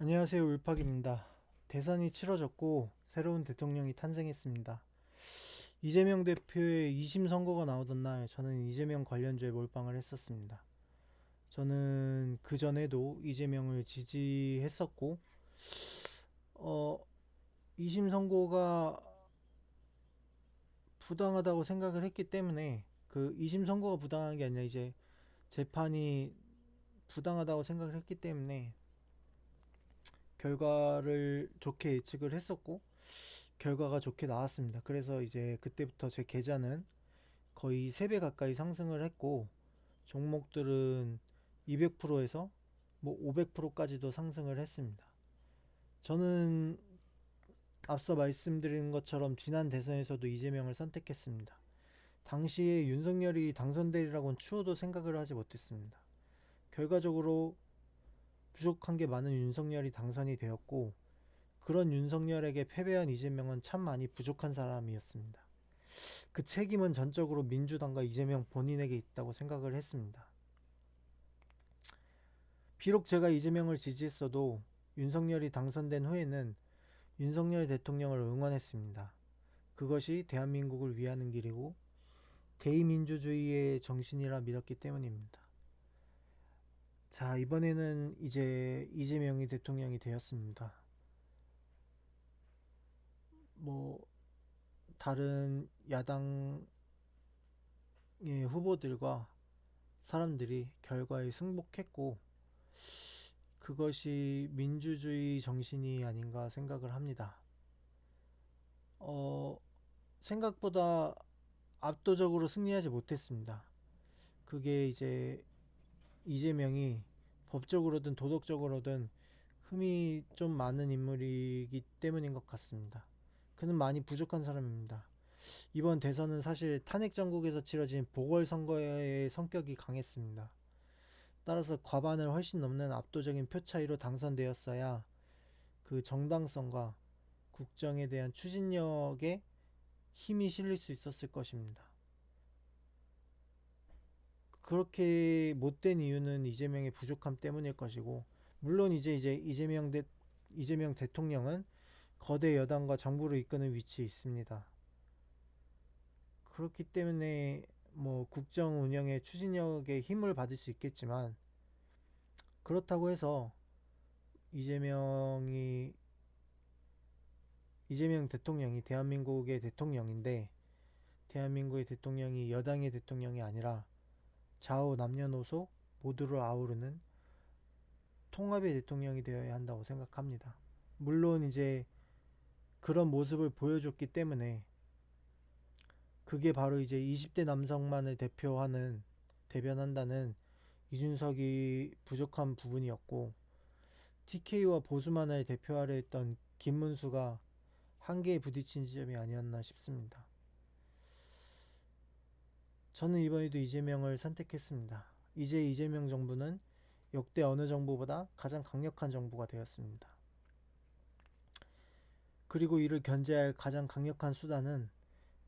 안녕하세요. 울팍입니다. 대선이 치러졌고 새로운 대통령이 탄생했습니다. 이재명 대표의 2심 선고가 나오던 날 저는 이재명 관련주에 몰빵을 했었습니다. 저는 그 전에도 이재명을 지지했었고 2심 선고가 부당하다고 생각을 했기 때문에, 그 2심 선고가 부당한 게 아니라 이제 재판이 부당하다고 생각을 했기 때문에 결과를 좋게 예측을 했었고 결과가 좋게 나왔습니다. 그래서 이제 그때부터 제 계좌는 거의 3배 가까이 상승을 했고, 종목들은 200%에서 뭐 500%까지도 상승을 했습니다. 저는 앞서 말씀드린 것처럼 지난 대선에서도 이재명을 선택했습니다. 당시에 윤석열이 당선되리라고는 추호도 생각을 하지 못했습니다. 결과적으로 부족한 게 많은 윤석열이 당선이 되었고, 그런 윤석열에게 패배한 이재명은 참 많이 부족한 사람이었습니다. 그 책임은 전적으로 민주당과 이재명 본인에게 있다고 생각을 했습니다. 비록 제가 이재명을 지지했어도 윤석열이 당선된 후에는 윤석열 대통령을 응원했습니다. 그것이 대한민국을 위하는 길이고 대의민주주의의 정신이라 믿었기 때문입니다. 자, 이번에는 이제 이재명이 대통령이 되었습니다. 뭐 다른 야당의 후보들과 사람들이 결과에 승복했고, 그것이 민주주의 정신이 아닌가 생각을 합니다. 어, 생각보다 압도적으로 승리하지 못했습니다. 그게 이제 이재명이 법적으로든 도덕적으로든 흠이 좀 많은 인물이기 때문인 것 같습니다. 그는 많이 부족한 사람입니다. 이번 대선은 사실 탄핵 정국에서 치러진 보궐선거의 성격이 강했습니다. 따라서 과반을 훨씬 넘는 압도적인 표 차이로 당선되었어야 그 정당성과 국정에 대한 추진력에 힘이 실릴 수 있었을 것입니다. 그렇게 못된 이유는 이재명의 부족함 때문일 것이고, 물론 이제 이재명 대통령은 거대 여당과 정부를 이끄는 위치에 있습니다. 그렇기 때문에 뭐 국정 운영의 추진력에 힘을 받을 수 있겠지만, 그렇다고 해서 이재명이 이재명 대통령이 대한민국의 대통령인데, 대한민국의 대통령이 여당의 대통령이 아니라 좌우 남녀노소 모두를 아우르는 통합의 대통령이 되어야 한다고 생각합니다. 물론 이제 그런 모습을 보여줬기 때문에, 그게 바로 이제 20대 남성만을 대변한다는 이준석이 부족한 부분이었고, TK와 보수만을 대표하려 했던 김문수가 한계에 부딪힌 지점이 아니었나 싶습니다. 저는 이번에도 이재명을 선택했습니다. 이제 이재명 정부는 역대 어느 정부보다 가장 강력한 정부가 되었습니다. 그리고 이를 견제할 가장 강력한 수단은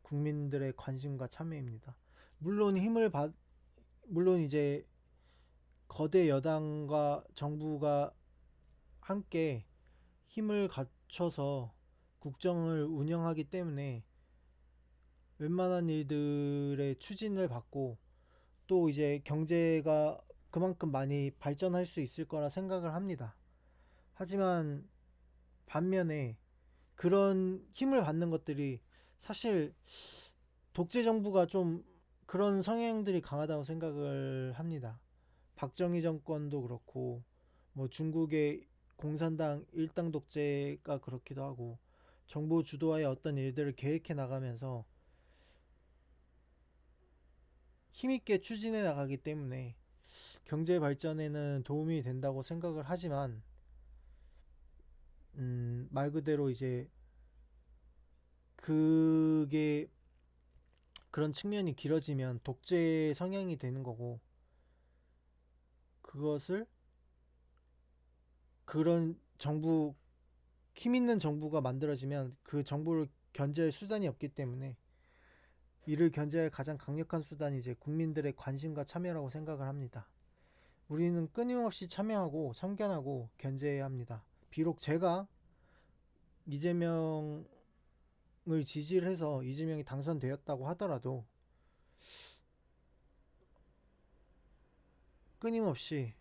국민들의 관심과 참여입니다. 물론 물론 이제 거대 여당과 정부가 함께 힘을 갖춰서 국정을 운영하기 때문에 웬만한 일들의 추진을 받고, 또 이제 경제가 그만큼 많이 발전할 수 있을 거라 생각을 합니다. 하지만 반면에 그런 힘을 받는 것들이 사실 독재 정부가 좀 그런 성향들이 강하다고 생각을 합니다. 박정희 정권도 그렇고, 뭐 중국의 공산당 일당 독재가 그렇기도 하고, 정부 주도하에 어떤 일들을 계획해 나가면서 힘있게 추진해 나가기 때문에 경제 발전에는 도움이 된다고 생각을 하지만, 말 그대로 이제 그게 그런 측면이 길어지면 독재 성향이 되는 거고, 그것을 그런 정부 힘 있는 정부가 만들어지면 그 정부를 견제할 수단이 없기 때문에, 이를 견제할 가장 강력한 수단이 이제 국민들의 관심과 참여라고 생각을 합니다. 우리는 끊임없이 참여하고 참견하고 견제해야 합니다. 비록 제가 이재명을 지지를 해서 이재명이 당선되었다고 하더라도 끊임없이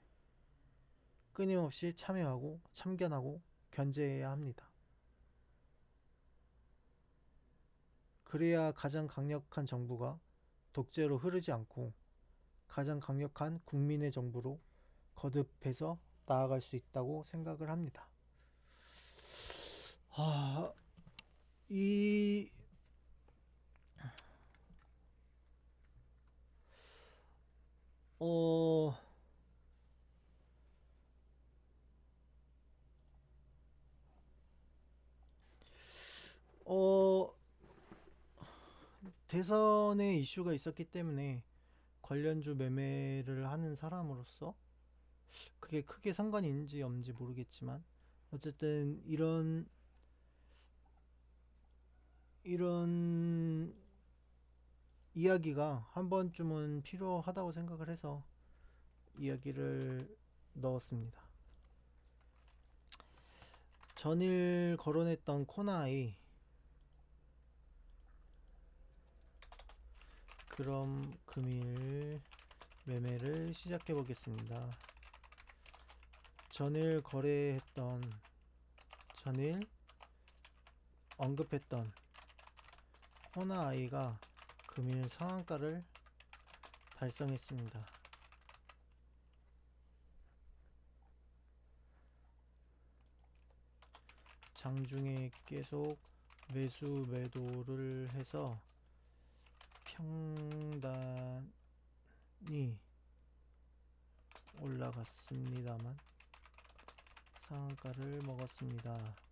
참여하고 참견하고 견제해야 합니다. 그래야 가장 강력한 정부가 독재로 흐르지 않고 가장 강력한 국민의 정부로 거듭해서 나아갈 수 있다고 생각을 합니다. 아, 이, 어, 어, 대선에 이슈가 있었기 때문에 관련주 매매를 하는 사람으로서 그게 크게 상관이 있는지 없는지 모르겠지만 어쨌든 이런 이야기가 한 번쯤은 필요하다고 생각을 해서 이야기를 넣었습니다. 전일 거론했던 코나이, 그럼 금일 매매를 시작해 보겠습니다. 전일 언급했던 코나아이가 금일 상한가를 달성했습니다. 장중에 계속 매수 매도를 해서 평단이 올라갔습니다만 상한가를 먹었습니다.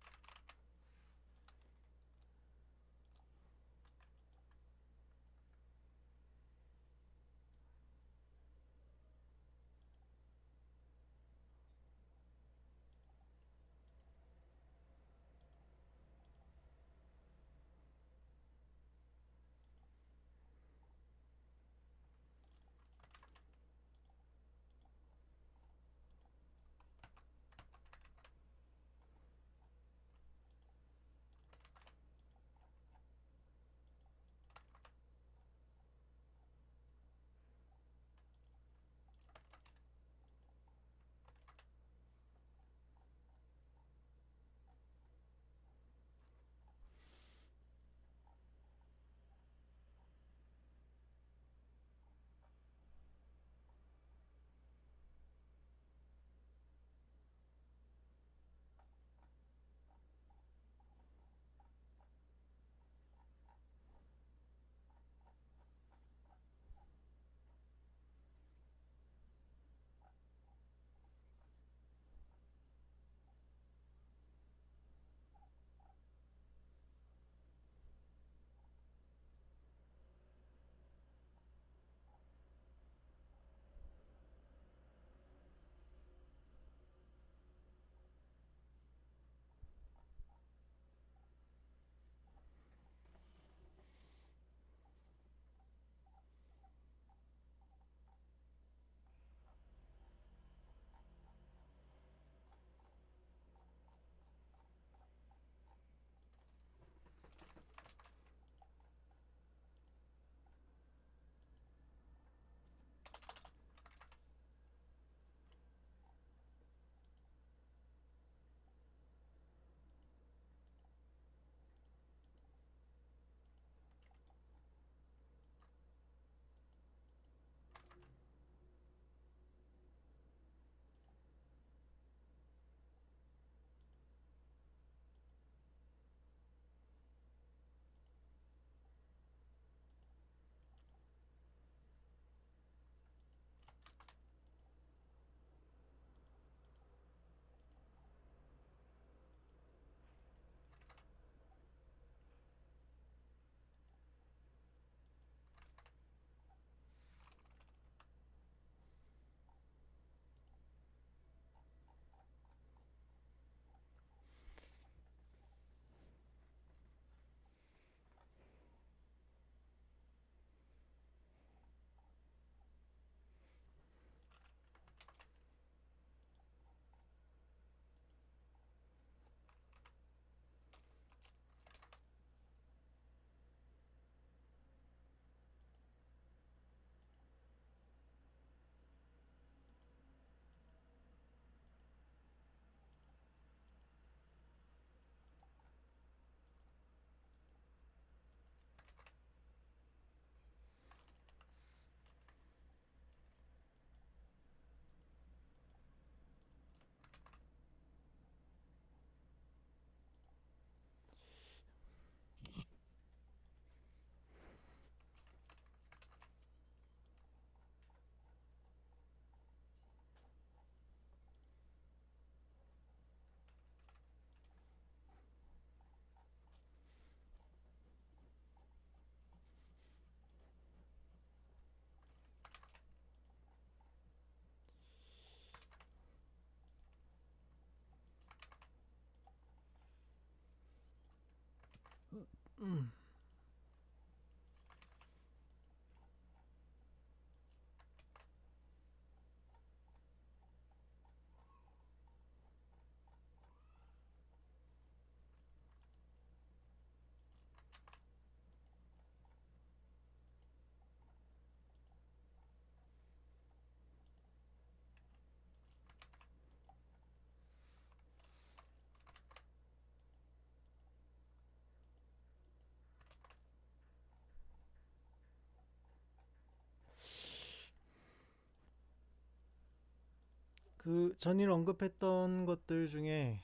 그 전일 언급했던 것들 중에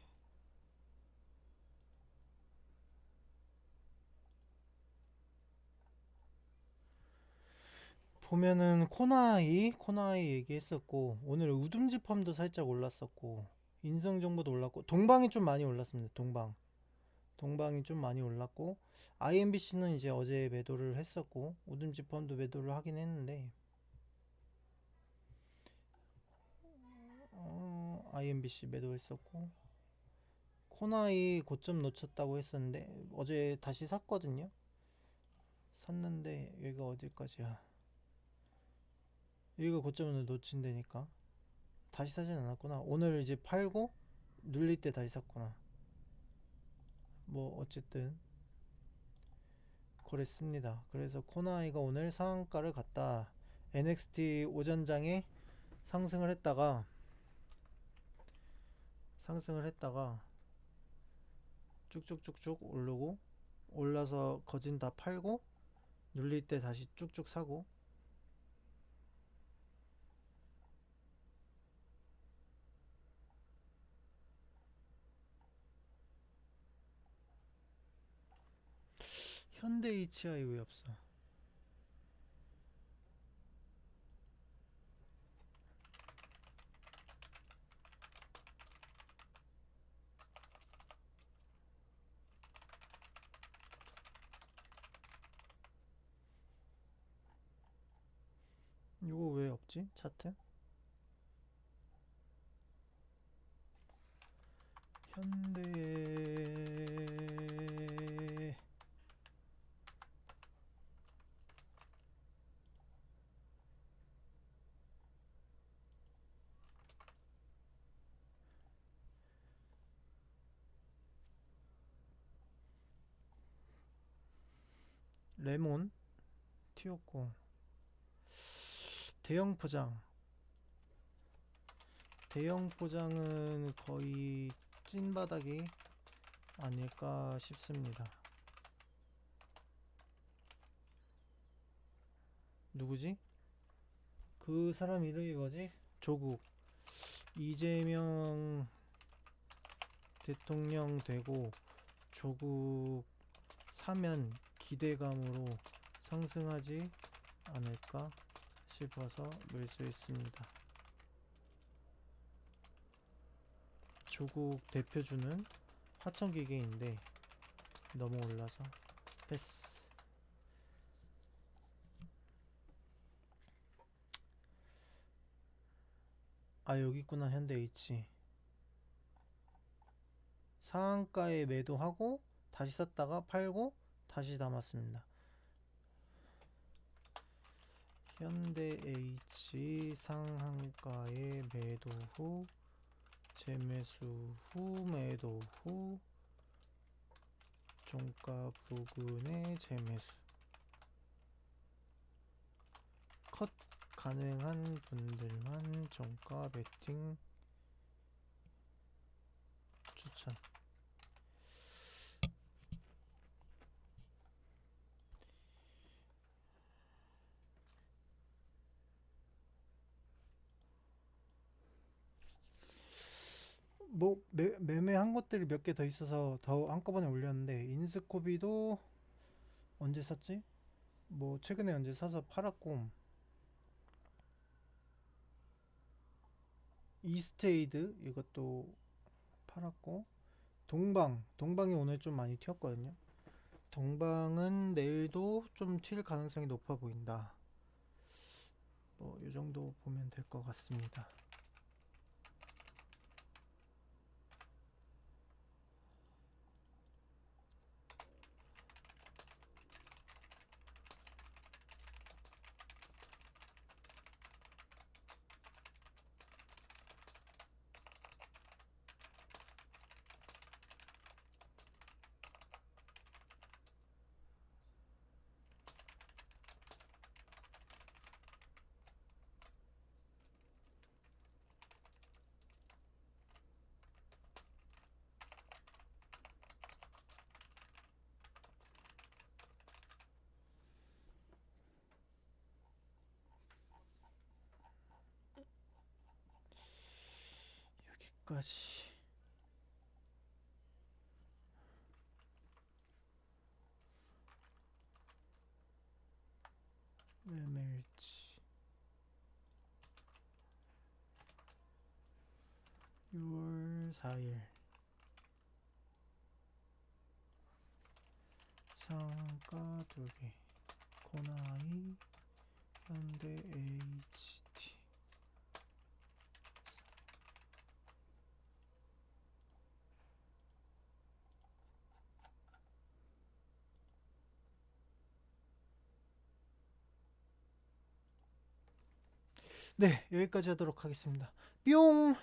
보면은 코나이 얘기했었고, 오늘 우듬지펌도 살짝 올랐었고, 인성정보도 올랐고, 동방이 좀 많이 올랐습니다. 동방이 좀 많이 올랐고, IMBC는 이제 어제 매도를 했었고, 우듬지펌도 매도를 하긴 했는데, IMBC 매도했었고, 코나이 고점 놓쳤다고 했었는데 어제 다시 샀거든요. 샀는데 여기가 어딜까지야? 여기가 고점을 놓친다니까. 다시 사진 않았구나. 오늘 이제 팔고 눌릴 때 다시 샀구나. 뭐 어쨌든 그랬습니다. 그래서 코나이가 오늘 상한가를 갔다. NXT 오전장에 상승을 했다가 상승을 했다가 쭉쭉쭉쭉 오르고, 올라서 거진 다 팔고 눌릴 때 다시 쭉쭉 사고. 현대 HI 왜 없어? 이거 왜 없지? 차트? 현대 레몬 튀었고, 대형 포장 대형 포장은 거의 찐바닥이 아닐까 싶습니다. 누구지? 그 사람 이름이 뭐지? 조국. 이재명 대통령 되고 조국 사면 기대감으로 상승하지 않을까 싶어서 매수했습니다. 조국 대표주는 화천기계인데 너무 올라서 패스. 아, 여기 있구나. 현대 H. 상한가에 매도하고 다시 샀다가 팔고 다시 담았습니다. 현대 H 상한가에 매도 후 재매수 후 매도 후 종가 부근에 재매수. 컷 가능한 분들만 종가 베팅 추천. 뭐 매매한 것들이 몇 개 더 있어서 더 한꺼번에 올렸는데, 인스코비도 언제 샀지? 뭐 최근에 언제 사서 팔았고, 이스테이드 이것도 팔았고, 동방이 오늘 좀 많이 튀었거든요. 동방은 내일도 좀 튈 가능성이 높아 보인다. 뭐 이 정도 보면 될 것 같습니다. 여기까지. 매일치 6월 4일 상가 2개 고나이 현대 HT. 네, 여기까지 하도록 하겠습니다. 뿅!